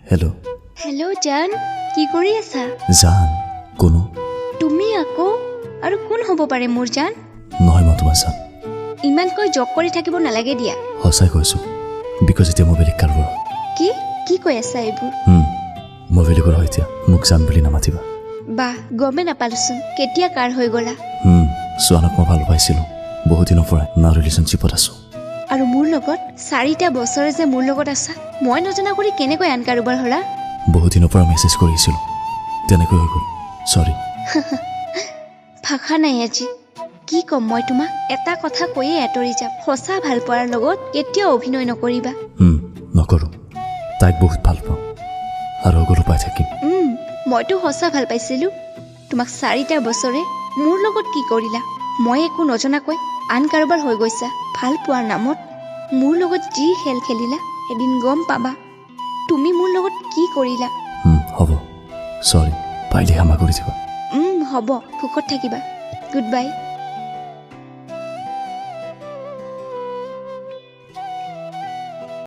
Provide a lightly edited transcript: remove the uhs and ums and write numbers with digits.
Hello' hello' জান, কি কৰি আছা? জান কোনো তুমি আকৌ? আৰু কোন হ'ব পাৰে মোৰ জান? নহয় মই তোমাৰ জান। ইমানকৈ জক কৰি থাকিব নালাগে দিয়া। সঁচাই কৈছোঁ, বিকজ এতিয়া মই বেলেগ কাৰোবাৰ। কি কি কৈ আছা এইবোৰ? মই বেলেগৰ হয় এতিয়া, মোক জান বুলি নামাতিবা। বাহ, গমে নাপালোচোন কেতিয়া কাৰ হৈ গ'লা। চোৱানক মই ভাল পাইছিলোঁ, বহুত দিনৰ পৰাই না ৰিলেশ্যনশ্বিপত আছোঁ। আৰু মোৰ লগত 4টা বছৰে যে মোৰ লগত আছা, মই নজনা কৰি কেনেকৈ আন কাৰোবাৰ হ'লা? বহুত দিনৰ পৰা মেছেজ কৰিছিলোঁ, তেনেকৈ হৈ গ'ল, চৰি। ভাষা নাই আজি, কি ক'ম মই তোমাক? এটা কথা কৈয়ে আঁতৰি যাম, সঁচা ভাল পোৱাৰ লগত কেতিয়াও অভিনয় নকৰিবা। নকৰোঁ, তাইক বহুত ভাল পাওঁ আৰু সকলো পাই থাকিম। মইতো সঁচা ভাল পাইছিলোঁ তোমাক। 4টা বছৰে মোৰ লগত কি কৰিলা? মই একো নজনাকৈ আন কাৰোবাৰ হৈ গৈছা ভাল পোৱাৰ নামত। মোৰ লগত যি খেল খেলিলা এদিন গম পাবা তুমি মোৰ লগত কি কৰিলা। হ'ব, চৰি, পাৰিলে ক্ষমা কৰি দিবা। হ'ব, সুখত থাকিবা, গুড বাই।